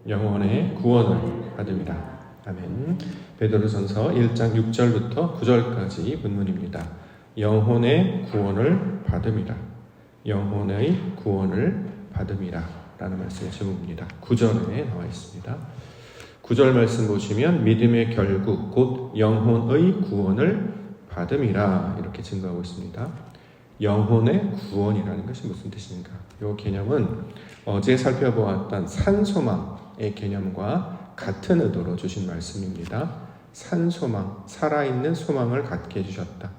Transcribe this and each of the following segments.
영혼의 구원을 받음이라. 아멘. 베드로전서 1장 6절부터 9절까지 본문입니다. 영혼의 구원을 받음이라. 영혼의 구원을 받음이라 라는 말씀의 제목입니다. 9절에 나와 있습니다. 9절 말씀 보시면 믿음의 결국 곧 영혼의 구원을 받음이라 이렇게 증거하고 있습니다. 영혼의 구원이라는 것이 무슨 뜻인가? 이 개념은 어제 살펴보았던 산소망의 개념과 같은 의도로 주신 말씀입니다. 산소망, 살아있는 소망을 갖게 해주셨다.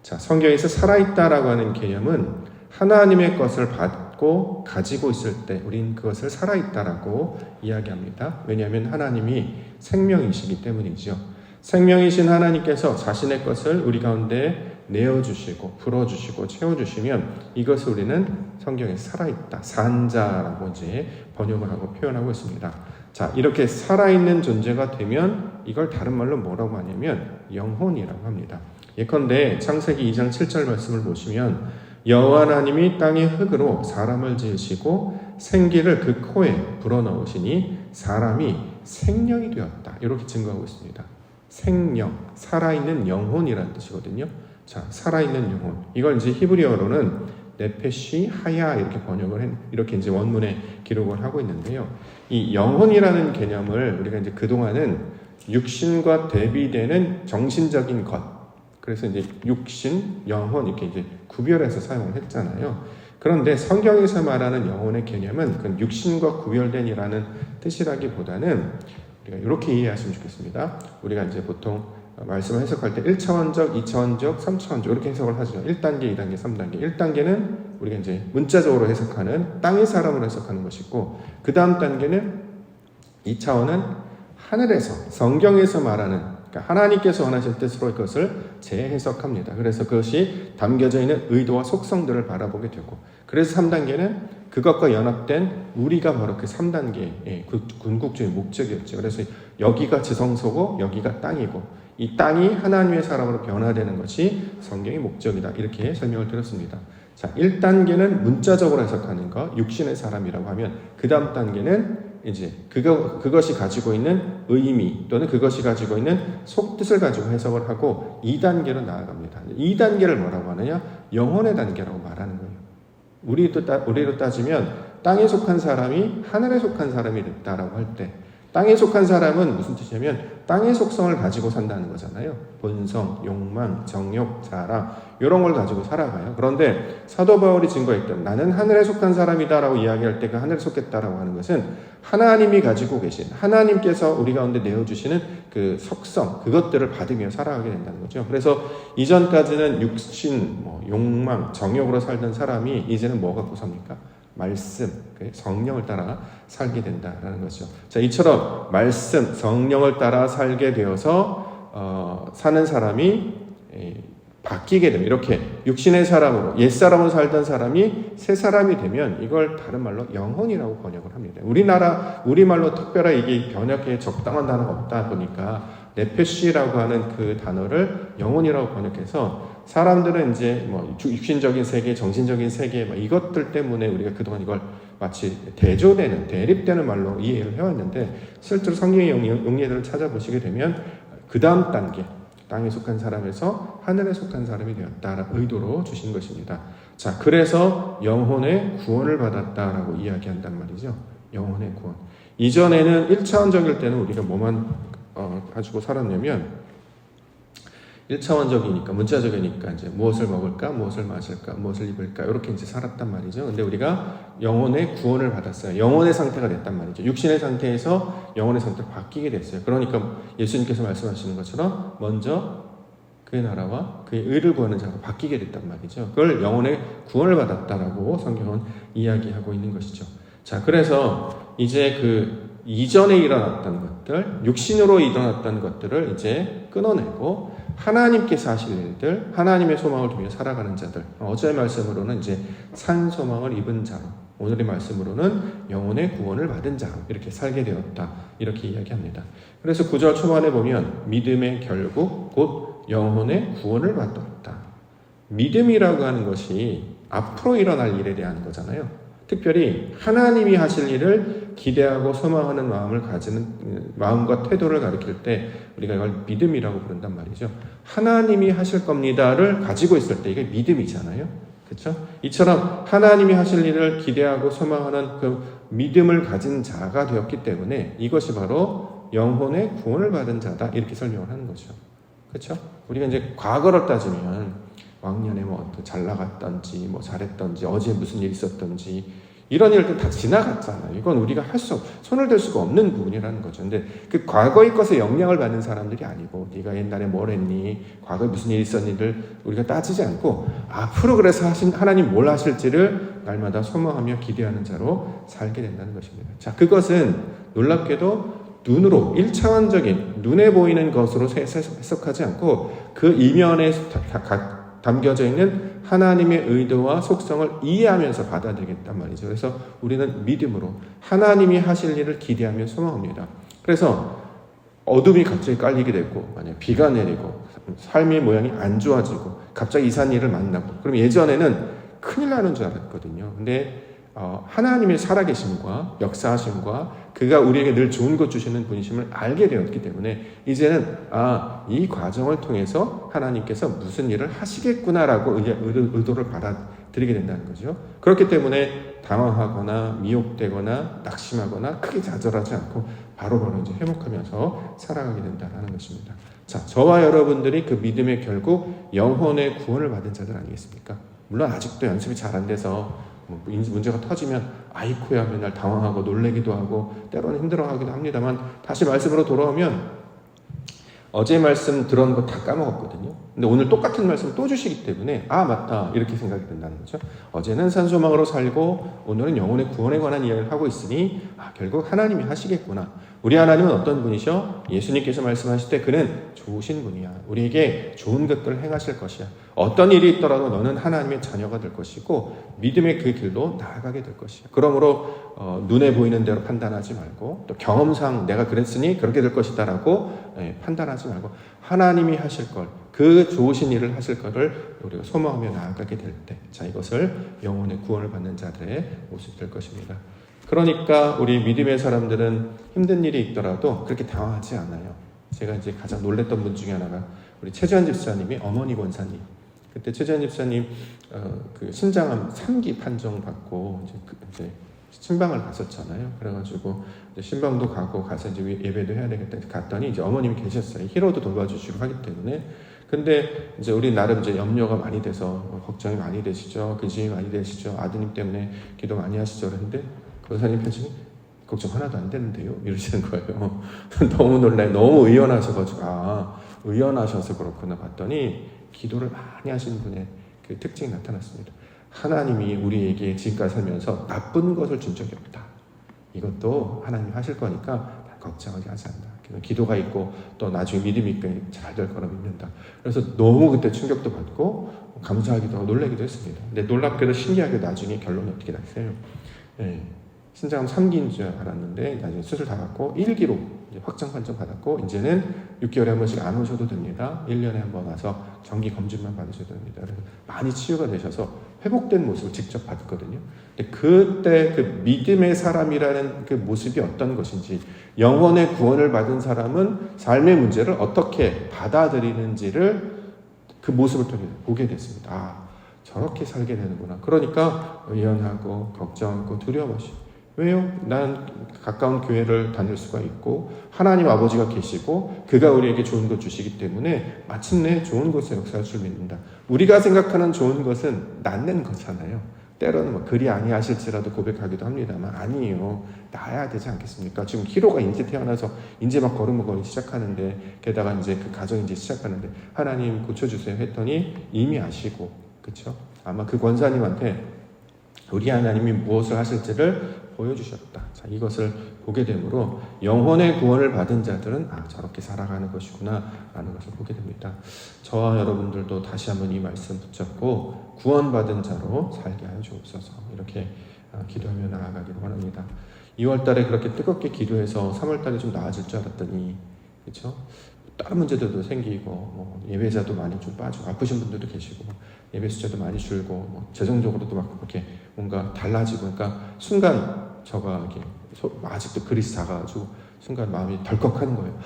자, 성경에서 살아있다라고 하는 개념은 하나님의 것을 받고 가지고 있을 때 우린 그것을 살아있다라고 이야기합니다. 왜냐하면 하나님이 생명이시기 때문이죠. 생명이신 하나님께서 자신의 것을 우리 가운데 내어주시고 불어주시고 채워주시면 이것을 우리는 성경에서 살아있다, 산자라고 이제 번역을 하고 표현하고 있습니다. 자, 이렇게 살아있는 존재가 되면 이걸 다른 말로 뭐라고 하냐면 영혼이라고 합니다. 예컨대 창세기 2장 7절 말씀을 보시면 여호와 하나님이 땅의 흙으로 사람을 지으시고 생기를 그 코에 불어넣으시니 사람이 생명이 되었다. 이렇게 증거하고 있습니다. 생명, 살아있는 영혼이라는 뜻이거든요. 자, 살아있는 영혼. 이걸 이제 히브리어로는 네페시 하야 이렇게 번역을 이렇게 이제 원문에 기록을 하고 있는데요. 이 영혼이라는 개념을 우리가 이제 그동안은 육신과 대비되는 정신적인 것. 그래서 이제 육신, 영혼 이렇게 이제 구별해서 사용을 했잖아요. 그런데 성경에서 말하는 영혼의 개념은 그 육신과 구별된이라는 뜻이라기보다는 우리가 이렇게 이해하시면 좋겠습니다. 우리가 이제 보통 말씀을 해석할 때 1차원적, 2차원적, 3차원적 이렇게 해석을 하죠. 1단계, 2단계, 3단계. 1단계는 우리가 이제 문자적으로 해석하는 땅의 사람으로 해석하는 것이고 그 다음 단계는 2차원은 하늘에서 성경에서 말하는 그러니까 하나님께서 원하실 뜻으로 그것을 재해석합니다. 그래서 그것이 담겨져 있는 의도와 속성들을 바라보게 되고 그래서 3단계는 그것과 연합된 우리가 바로 그 3단계의 궁극적인 목적이었죠. 그래서 여기가 지성소고 여기가 땅이고 이 땅이 하나님의 사람으로 변화되는 것이 성경의 목적이다. 이렇게 설명을 드렸습니다. 자, 1단계는 문자적으로 해석하는 것, 육신의 사람이라고 하면 그 다음 단계는 이제 그것이 가지고 있는 의미 또는 그것이 가지고 있는 속뜻을 가지고 해석을 하고 2단계로 나아갑니다. 2단계를 뭐라고 하느냐? 영혼의 단계라고 말하는 거예요. 우리로 따지면 땅에 속한 사람이 하늘에 속한 사람이 됐다라고 할 때 땅에 속한 사람은 무슨 뜻이냐면 땅의 속성을 가지고 산다는 거잖아요. 본성, 욕망, 정욕, 자랑 이런 걸 가지고 살아가요. 그런데 사도 바울이 증거했던 나는 하늘에 속한 사람이다라고 이야기할 때 그 하늘에 속했다라고 하는 것은 하나님이 가지고 계신 하나님께서 우리 가운데 내어주시는 그 속성 그것들을 받으며 살아가게 된다는 거죠. 그래서 이전까지는 육신, 욕망, 정욕으로 살던 사람이 이제는 뭐 갖고 삽니까? 말씀, 성령을 따라 살게 된다라는 거죠. 자, 이처럼 말씀, 성령을 따라 살게 되어서 사는 사람이 바뀌게 되면 이렇게 육신의 사람으로 옛사람으로 살던 사람이 새 사람이 되면 이걸 다른 말로 영혼이라고 번역을 합니다. 우리말로 특별하게 이게 번역에 적당한 단어가 없다 보니까 네페시라고 하는 그 단어를 영혼이라고 번역해서 사람들은 이제 육신적인 세계, 정신적인 세계 이것들 때문에 우리가 그동안 이걸 마치 대립되는 말로 이해를 해왔는데 실제로 성경의 용례들을 찾아보시게 되면 그 다음 단계 땅에 속한 사람에서 하늘에 속한 사람이 되었다라는 의도로 주신 것입니다. 자, 그래서 영혼의 구원을 받았다라고 이야기한단 말이죠. 영혼의 구원. 이전에는 1차원적일 때는 우리가 뭐만 가지고 살았냐면 1차원적이니까 문자적이니까 이제 무엇을 먹을까, 무엇을 마실까, 무엇을 입을까 이렇게 이제 살았단 말이죠. 근데 우리가 영혼의 구원을 받았어요. 영혼의 상태가 됐단 말이죠. 육신의 상태에서 영혼의 상태로 바뀌게 됐어요. 그러니까 예수님께서 말씀하시는 것처럼 먼저 그의 나라와 그의 의를 구하는 자가 바뀌게 됐단 말이죠. 그걸 영혼의 구원을 받았다라고 성경은 이야기하고 있는 것이죠. 자, 그래서 이제 그 이전에 일어났던 것들, 육신으로 일어났던 것들을 이제 끊어내고 하나님께서 하실 일들, 하나님의 소망을 두며 살아가는 자들. 어제의 말씀으로는 이제 산 소망을 입은 자로, 오늘의 말씀으로는 영혼의 구원을 받은 자로 이렇게 살게 되었다. 이렇게 이야기합니다. 그래서 9절 초반에 보면 믿음의 결국 곧 영혼의 구원을 받았다. 믿음이라고 하는 것이 앞으로 일어날 일에 대한 거잖아요. 특별히 하나님이 하실 일을 기대하고 소망하는 마음을 가지는 마음과 태도를 가리킬 때 우리가 이걸 믿음이라고 부른단 말이죠. 하나님이 하실 겁니다를 가지고 있을 때 이게 믿음이잖아요. 그렇죠? 이처럼 하나님이 하실 일을 기대하고 소망하는 그 믿음을 가진 자가 되었기 때문에 이것이 바로 영혼의 구원을 받은 자다 이렇게 설명을 하는 거죠. 그렇죠? 우리가 이제 과거를 따지면 왕년에 뭐 잘 나갔던지 뭐 잘했던지 어제 무슨 일이 있었던지 이런 일들 다 지나갔잖아요. 이건 우리가 손을 댈 수가 없는 부분이라는 거죠. 근데 그 과거의 것에 영향을 받는 사람들이 아니고 네가 옛날에 뭘 했니? 과거에 무슨 일이 있었니를 우리가 따지지 않고 앞으로 그래서 하나님 뭘 하실지를 날마다 소망하며 기대하는 자로 살게 된다는 것입니다. 자, 그것은 놀랍게도 눈으로 1차원적인 눈에 보이는 것으로 해석하지 않고 그 이면에 담겨져 있는 하나님의 의도와 속성을 이해하면서 받아들이겠단 말이죠. 그래서 우리는 믿음으로 하나님이 하실 일을 기대하며 소망합니다. 그래서 어둠이 갑자기 깔리게 되고 만약 비가 내리고 삶의 모양이 안 좋아지고 갑자기 이상한 일을 만나고 그럼 예전에는 큰일 나는 줄 알았거든요. 근데 하나님의 살아계심과 역사하심과 그가 우리에게 늘 좋은 것 주시는 분이심을 알게 되었기 때문에 이제는 이 과정을 통해서 하나님께서 무슨 일을 하시겠구나라고 의도를 받아들이게 된다는 거죠. 그렇기 때문에 당황하거나 미혹되거나 낙심하거나 크게 좌절하지 않고 바로바로 이제 회복하면서 살아가게 된다는 것입니다. 자, 저와 여러분들이 그 믿음의 결국 영혼의 구원을 받은 자들 아니겠습니까? 물론 아직도 연습이 잘 안 돼서 문제가 터지면 아이쿠야 맨날 당황하고 놀래기도 하고 때로는 힘들어하기도 합니다만 다시 말씀으로 돌아오면 어제 말씀 들은 거 다 까먹었거든요. 근데 오늘 똑같은 말씀 또 주시기 때문에 맞다 이렇게 생각이 된다는 거죠. 어제는 산소망으로 살고 오늘은 영혼의 구원에 관한 이야기를 하고 있으니 결국 하나님이 하시겠구나. 우리 하나님은 어떤 분이셔? 예수님께서 말씀하실 때 그는 좋으신 분이야. 우리에게 좋은 것들을 행하실 것이야. 어떤 일이 있더라도 너는 하나님의 자녀가 될 것이고 믿음의 그 길로 나아가게 될 것이야. 그러므로 눈에 보이는 대로 판단하지 말고 또 경험상 내가 그랬으니 그렇게 될 것이다라고 판단하지 말고 하나님이 하실 걸, 그 좋으신 일을 하실 것을 우리가 소망하며 나아가게 될 때, 자, 이것을 영혼의 구원을 받는 자들의 모습이 될 것입니다. 그러니까 우리 믿음의 사람들은 힘든 일이 있더라도 그렇게 당황하지 않아요. 제가 이제 가장 놀랬던 분 중에 하나가 우리 최재환 집사님이 어머니 권사님. 그때 최재환 집사님 그 신장암 3기 판정 받고 이제 신방을 갔었잖아요. 그래가지고 이제 신방도 가서 이제 예배도 해야 되겠다 갔더니 이제 어머님이 계셨어요. 히로도 돌봐주시고 하기 때문에. 근데 이제 우리 나름 이제 염려가 많이 돼서 걱정이 많이 되시죠. 근심이 많이 되시죠. 아드님 때문에 기도 많이 하시죠. 그런데 권사님 표정이 걱정 하나도 안 되는데요. 이러시는 거예요. 너무 놀라요. 너무 의연하셔가지고 의연하셔서 그렇구나 봤더니 기도를 많이 하시는 분의 그 특징이 나타났습니다. 하나님이 우리에게 지금까지 살면서 나쁜 것을 준 적이 없다. 이것도 하나님이 하실 거니까 걱정하지 않는다. 기도가 있고 또 나중에 믿음이 있고 잘 될 거라 믿는다. 그래서 너무 그때 충격도 받고 감사하기도 하고 놀라기도 했습니다. 근데 놀랍게도 신기하게 나중에 결론이 어떻게 나세요? 신장암 3기인 줄 알았는데 나중에 수술 다 받고 1기로 확정 판정 받았고 이제는 6개월에 한 번씩 안 오셔도 됩니다. 1년에 한 번 와서 정기 검진만 받으셔도 됩니다. 그래서 많이 치유가 되셔서 회복된 모습을 직접 봤거든요. 근데 그때 그 믿음의 사람이라는 그 모습이 어떤 것인지, 영혼의 구원을 받은 사람은 삶의 문제를 어떻게 받아들이는지를 그 모습을 통해 보게 됐습니다. 저렇게 살게 되는구나. 그러니까 의연하고 걱정하고 두려워하시고. 왜요? 난 가까운 교회를 다닐 수가 있고 하나님 아버지가 계시고 그가 우리에게 좋은 것 주시기 때문에 마침내 좋은 것에 역사할 줄 믿는다. 우리가 생각하는 좋은 것은 낫는 거잖아요. 때로는 그리 아니하실지라도 고백하기도 합니다만 아니에요. 나아야 되지 않겠습니까? 지금 히로가 이제 태어나서 이제 막 걸음걸이 시작하는데 게다가 이제 그 가정이 이제 시작하는데 하나님 고쳐주세요 했더니 이미 아시고 그렇죠? 아마 그 권사님한테 우리 하나님이 무엇을 하실지를 보여주셨다. 자, 이것을 보게 되므로 영혼의 구원을 받은 자들은 저렇게 살아가는 것이구나 라는 것을 보게 됩니다. 저와 여러분들도 다시 한번 이 말씀 붙잡고 구원받은 자로 살게 하여 주옵소서. 이렇게 기도하며 나아가기를 원합니다. 2월 달에 그렇게 뜨겁게 기도해서 3월 달에 좀 나아질 줄 알았더니 그렇죠? 다른 문제들도 생기고 뭐 예배자도 많이 좀 빠지고 아프신 분들도 계시고 예배 숫자도 많이 줄고 뭐 재정적으로도 막 이렇게 뭔가 달라지고 그러니까 순간 저가 이렇게 아직도 그릇이 작아가지고 순간 마음이 덜컥하는 거예요.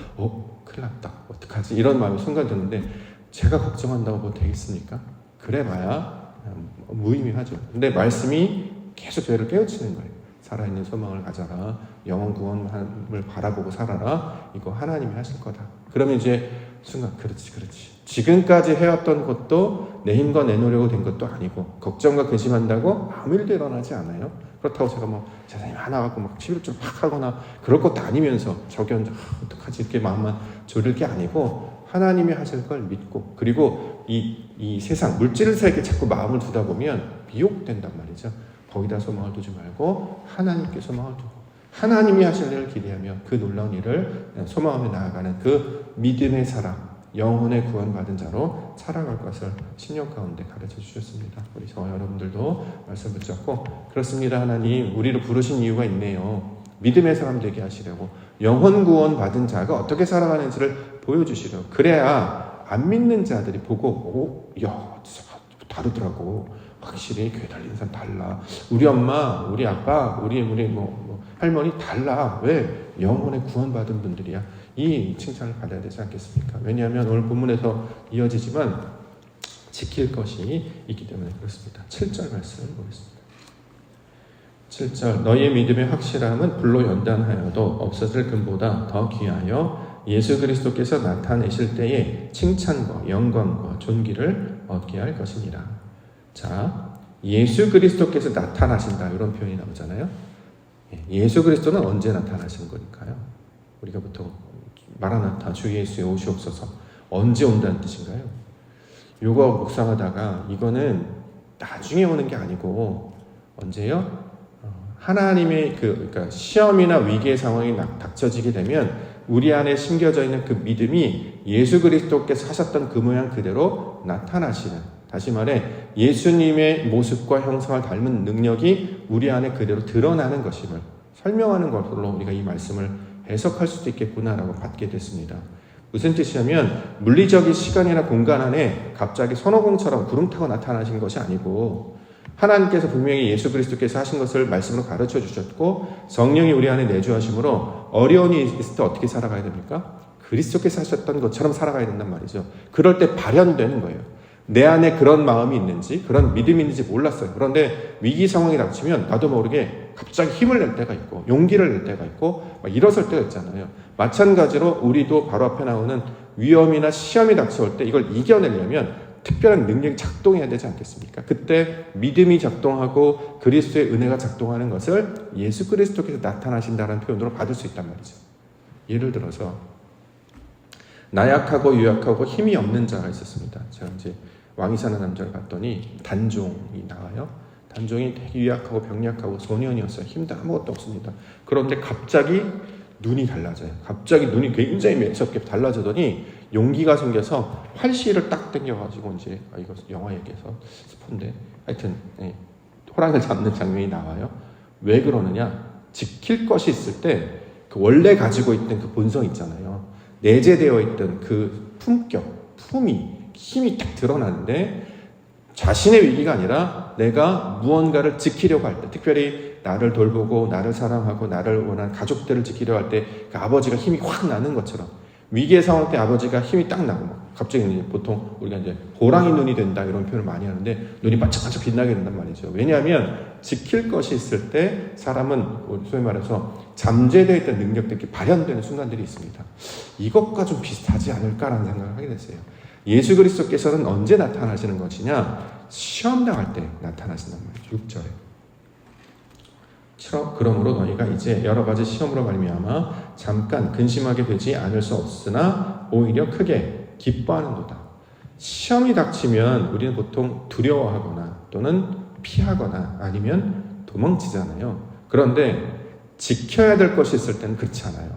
큰일 났다. 어떡하지? 이런 마음이 순간 드는데 제가 걱정한다고 뭐 되겠습니까? 그래봐야 무의미하죠. 근데 말씀이 계속 저희를 깨우치는 거예요. 살아있는 소망을 가져라. 영원 구원을 바라보고 살아라. 이거 하나님이 하실 거다. 그러면 이제 순간 그렇지. 지금까지 해왔던 것도 내 힘과 내 노력으로 된 것도 아니고 걱정과 근심한다고 아무 일도 일어나지 않아요. 그렇다고 제가 뭐 재산이 많아갖고 막 11조를 팍 하거나 그럴 것도 아니면서 저기 혼자 어떡하지 이렇게 마음만 졸일 게 아니고 하나님이 하실 걸 믿고 그리고 이 세상 물질 세계에 자꾸 마음을 두다 보면 미혹된단 말이죠. 거기다 소망을 두지 말고 하나님께 소망을 두고 하나님이 하실 일을 기대하며 그 놀라운 일을 소망하며 나아가는 그 믿음의 사람 영혼의 구원받은 자로 살아갈 것을 10년 가운데 가르쳐 주셨습니다. 우리 저와 여러분들도 말씀 붙잡고 그렇습니다. 하나님 우리를 부르신 이유가 있네요. 믿음의 사람 되게 하시려고 영혼 구원 받은 자가 어떻게 살아가는지를 보여주시려고 그래야 안 믿는 자들이 보고 다르더라고. 확실히 교회 다니는 사람 달라. 우리 엄마, 우리 아빠, 우리 할머니 달라. 왜? 영혼의 구원받은 분들이야. 이 칭찬을 받아야 되지 않겠습니까? 왜냐하면 오늘 본문에서 이어지지만 지킬 것이 있기 때문에 그렇습니다. 7절 말씀을 보겠습니다. 7절 너희의 믿음의 확실함은 불로 연단하여도 없어질 금보다 더 귀하여 예수 그리스도께서 나타내실 때에 칭찬과 영광과 존귀를 얻게 할 것이니라. 자, 예수 그리스도께서 나타나신다 이런 표현이 나오잖아요. 예수 그리스도는 언제 나타나시는 거니까요? 우리가 보통 마라나타 주 예수의 오시옵소서 언제 온다는 뜻인가요? 요거 묵상하다가 이거는 나중에 오는 게 아니고 언제요? 하나님의 그러니까 시험이나 위기의 상황이 닥쳐지게 되면 우리 안에 심겨져 있는 그 믿음이 예수 그리스도께서 하셨던 그 모양 그대로 나타나시는 다시 말해 예수님의 모습과 형상을 닮은 능력이 우리 안에 그대로 드러나는 것임을 설명하는 것으로 우리가 이 말씀을 해석할 수도 있겠구나라고 받게 됐습니다. 무슨 뜻이냐면 물리적인 시간이나 공간 안에 갑자기 손오공처럼 구름 타고 나타나신 것이 아니고 하나님께서 분명히 예수 그리스도께서 하신 것을 말씀으로 가르쳐 주셨고 성령이 우리 안에 내주하심으로 어려움이 있을 때 어떻게 살아가야 됩니까? 그리스도께서 하셨던 것처럼 살아가야 된단 말이죠. 그럴 때 발현되는 거예요. 내 안에 그런 마음이 있는지 그런 믿음이 있는지 몰랐어요. 그런데 위기 상황이 닥치면 나도 모르게 갑자기 힘을 낼 때가 있고 용기를 낼 때가 있고 막 일어설 때가 있잖아요. 마찬가지로 우리도 바로 앞에 나오는 위험이나 시험이 닥쳐올 때 이걸 이겨내려면 특별한 능력이 작동해야 되지 않겠습니까? 그때 믿음이 작동하고 그리스도의 은혜가 작동하는 것을 예수 그리스도께서 나타나신다는 표현으로 받을 수 있단 말이죠. 예를 들어서 나약하고 유약하고 힘이 없는 자가 있었습니다. 제가 이제 왕이 사는 남자를 봤더니 단종이 나와요. 단종이 되게 유약하고 병약하고 소년이었어요. 힘도 아무것도 없습니다. 그런데 갑자기 눈이 달라져요. 갑자기 눈이 굉장히 매섭게 달라지더니 용기가 생겨서 활시를 딱 당겨가지고 이제 이거 영화 얘기해서 스폰데 하여튼 호랑이를 잡는 장면이 나와요. 왜 그러느냐? 지킬 것이 있을 때 그 원래 가지고 있던 그 본성 있잖아요. 내재되어 있던 그 품격, 품위, 힘이 딱 드러나는데 자신의 위기가 아니라 내가 무언가를 지키려고 할 때, 특별히 나를 돌보고 나를 사랑하고 나를 원하는 가족들을 지키려고 할 때 그 아버지가 힘이 확 나는 것처럼 위기의 상황 때 아버지가 힘이 딱 나고 갑자기 이제 보통 우리가 이제 호랑이 눈이 된다 이런 표현을 많이 하는데 눈이 반짝반짝 빛나게 된단 말이죠. 왜냐하면 지킬 것이 있을 때 사람은 소위 말해서 잠재되어 있던 능력들이 발현되는 순간들이 있습니다. 이것과 좀 비슷하지 않을까라는 생각을 하게 됐어요. 예수 그리스도께서는 언제 나타나시는 것이냐? 시험 당할 때 나타나신단 말이죠. 6절에. 그러므로 너희가 이제 여러 가지 시험으로 말미암아 잠깐 근심하게 되지 않을 수 없으나 오히려 크게 기뻐하는도다. 시험이 닥치면 우리는 보통 두려워하거나 또는 피하거나 아니면 도망치잖아요. 그런데 지켜야 될 것이 있을 때는 그렇지 않아요.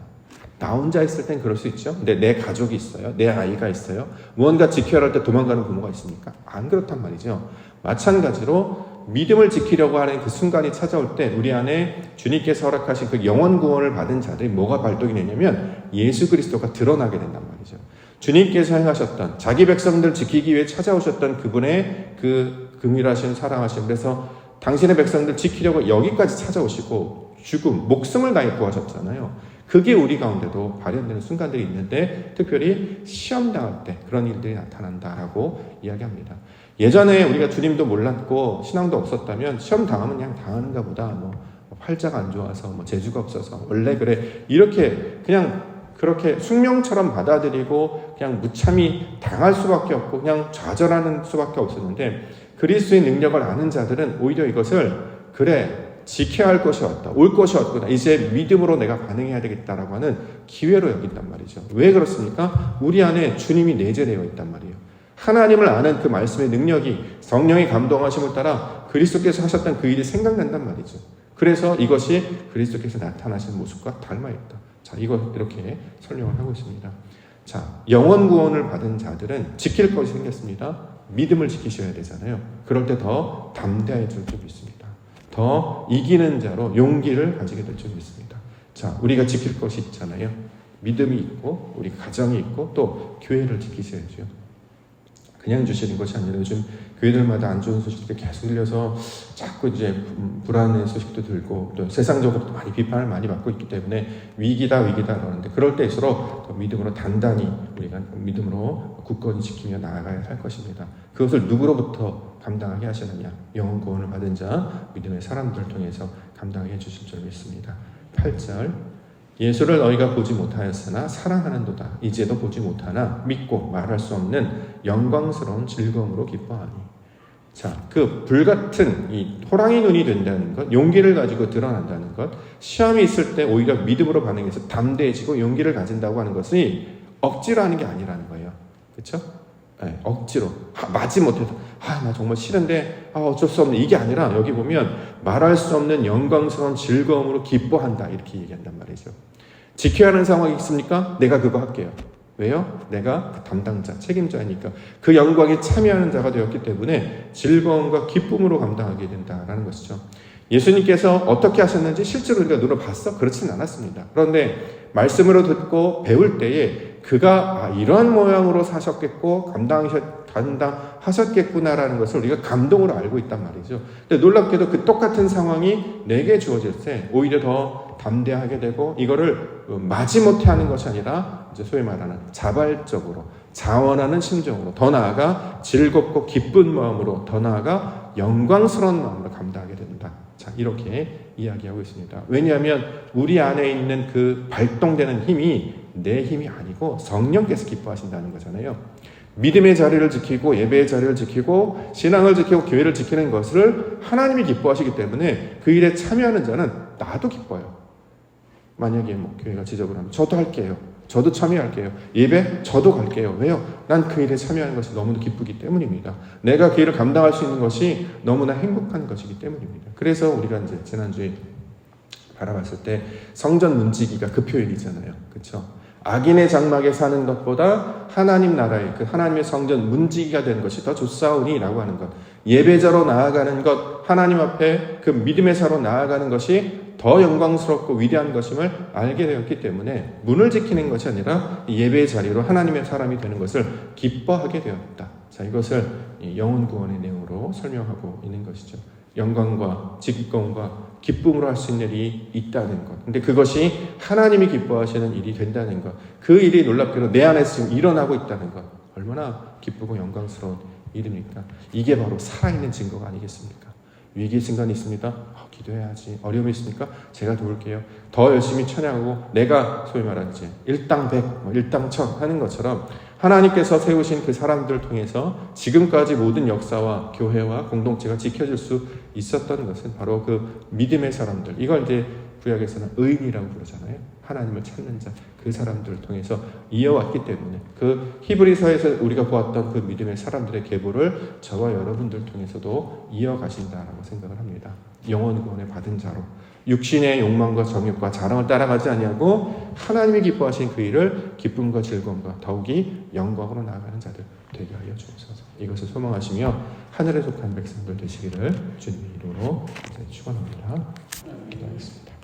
나 혼자 있을 땐 그럴 수 있죠. 근데 내 가족이 있어요. 내 아이가 있어요. 무언가 지켜야 할 때 도망가는 부모가 있습니까? 안 그렇단 말이죠. 마찬가지로 믿음을 지키려고 하는 그 순간이 찾아올 때 우리 안에 주님께서 허락하신 그 영원 구원을 받은 자들이 뭐가 발동이 되냐면 예수 그리스도가 드러나게 된단 말이죠. 주님께서 행하셨던 자기 백성들 지키기 위해 찾아오셨던 그분의 그 긍휼하신 사랑하심, 그래서 당신의 백성들 지키려고 여기까지 찾아오시고 죽음, 목숨을 다해 구하셨잖아요. 그게 우리 가운데도 발현되는 순간들이 있는데 특별히 시험당할 때 그런 일들이 나타난다라고 이야기합니다. 예전에 우리가 주님도 몰랐고 신앙도 없었다면 시험 당하면 그냥 당하는가 보다, 뭐 팔자가 안 좋아서, 뭐 재주가 없어서, 원래 그래, 이렇게 그냥 그렇게 숙명처럼 받아들이고 그냥 무참히 당할 수밖에 없고 그냥 좌절하는 수밖에 없었는데, 그리스도의 능력을 아는 자들은 오히려 이것을 그래 지켜야 할 것이 왔다, 올 것이 왔구나, 이제 믿음으로 내가 반응해야 되겠다라고 하는 기회로 여긴단 말이죠. 왜 그렇습니까? 우리 안에 주님이 내재되어 있단 말이에요. 하나님을 아는 그 말씀의 능력이 성령의 감동하심을 따라 그리스도께서 하셨던 그 일이 생각난단 말이죠. 그래서 이것이 그리스도께서 나타나신 모습과 닮아있다. 자, 이거 이렇게 설명을 하고 있습니다. 자, 영원 구원을 받은 자들은 지킬 것이 생겼습니다. 믿음을 지키셔야 되잖아요. 그럴 때 더 담대해질 줄 믿습니다. 더 이기는 자로 용기를 가지게 될 줄 믿습니다. 자, 우리가 지킬 것이 있잖아요. 믿음이 있고 우리 가정이 있고 또 교회를 지키셔야죠. 그냥 주시는 것이 아니라 요즘 교회들마다 안 좋은 소식들이 계속 들려서 자꾸 이제 불안의 소식도 들고 또 세상적으로도 많이 비판을 많이 받고 있기 때문에 위기다 그러는데, 그럴 때일수록 더 믿음으로 단단히 우리가 믿음으로 굳건히 지키며 나아가야 할 것입니다. 그것을 누구로부터 감당하게 하시느냐? 영원 구원을 받은 자 믿음의 사람들을 통해서 감당하게 해주실 줄 믿습니다. 8절, 예수를 너희가 보지 못하였으나 사랑하는도다. 이제도 보지 못하나 믿고 말할 수 없는 영광스러운 즐거움으로 기뻐하니. 자, 그 불같은 이 호랑이 눈이 된다는 것, 용기를 가지고 드러난다는 것, 시험이 있을 때 오히려 믿음으로 반응해서 담대해지고 용기를 가진다고 하는 것이 억지로 하는 게 아니라는 거예요. 그렇죠? 네, 억지로 마지 못해서 나 정말 싫은데 어쩔 수 없는, 이게 아니라 여기 보면 말할 수 없는 영광스러운 즐거움으로 기뻐한다, 이렇게 얘기한단 말이죠. 지켜야 하는 상황이 있습니까? 내가 그거 할게요. 왜요? 내가 그 담당자, 책임자니까 그 영광에 참여하는 자가 되었기 때문에 즐거움과 기쁨으로 감당하게 된다라는 것이죠. 예수님께서 어떻게 하셨는지 실제로 우리가 눈으로 봤어? 그렇지는 않았습니다. 그런데 말씀으로 듣고 배울 때에 그가 이러한 모양으로 사셨겠고 감당하셨겠구나라는 것을 우리가 감동으로 알고 있단 말이죠. 근데 놀랍게도 그 똑같은 상황이 내게 주어질 때 오히려 더 담대하게 되고, 이거를 마지못해 하는 것이 아니라 이제 소위 말하는 자발적으로 자원하는 심정으로, 더 나아가 즐겁고 기쁜 마음으로, 더 나아가 영광스러운 마음으로 감당하게 된다. 자, 이렇게 이야기하고 있습니다. 왜냐하면 우리 안에 있는 그 발동되는 힘이 내 힘이 아니고 성령께서 기뻐하신다는 거잖아요. 믿음의 자리를 지키고 예배의 자리를 지키고 신앙을 지키고 교회를 지키는 것을 하나님이 기뻐하시기 때문에 그 일에 참여하는 자는 나도 기뻐요. 만약에 뭐 교회가 지적을 하면 저도 할게요. 저도 참여할게요. 예배 저도 갈게요. 왜요? 난 그 일에 참여하는 것이 너무나 기쁘기 때문입니다. 내가 그 일을 감당할 수 있는 것이 너무나 행복한 것이기 때문입니다. 그래서 우리가 이제 지난주에 바라봤을 때 성전 문지기가 그 표현이잖아요. 그렇죠? 악인의 장막에 사는 것보다 하나님 나라의 그 하나님의 성전 문지기가 되는 것이 더 좋사오니라고 하는 것, 예배자로 나아가는 것, 하나님 앞에 그 믿음의 사로 나아가는 것이 더 영광스럽고 위대한 것임을 알게 되었기 때문에 문을 지키는 것이 아니라 예배의 자리로 하나님의 사람이 되는 것을 기뻐하게 되었다. 자, 이것을 영혼 구원의 내용으로 설명하고 있는 것이죠. 영광과 직공과 기쁨으로 할 수 있는 일이 있다는 것. 근데 그것이 하나님이 기뻐하시는 일이 된다는 것. 그 일이 놀랍게도 내 안에서 지금 일어나고 있다는 것. 얼마나 기쁘고 영광스러운 일입니까? 이게 바로 살아있는 증거가 아니겠습니까? 위기 순간이 있습니다. 기도해야지. 어려움이 있습니까? 제가 도울게요. 더 열심히 찬양하고 내가 소위 말하는 이제 일당백, 일당천 하는 것처럼 하나님께서 세우신 그 사람들을 통해서 지금까지 모든 역사와 교회와 공동체가 지켜질 수 있었던 것은 바로 그 믿음의 사람들. 이걸 이제 구약에서는 의인이라고 부르잖아요. 하나님을 찾는 자, 그 사람들을 통해서 이어왔기 때문에 그 히브리서에서 우리가 보았던 그 믿음의 사람들의 계보를 저와 여러분들 통해서도 이어가신다라고 생각을 합니다. 영원 구원을 받은 자로 육신의 욕망과 정욕과 자랑을 따라가지 아니하고 하나님이 기뻐하신 그 일을 기쁨과 즐거움과 더욱이 영광으로 나아가는 자들 되게 하여 주옵소서. 이것을 소망하시며 하늘에 속한 백성들 되시기를 주님의 이름으로 축원합니다. 기도하겠습니다.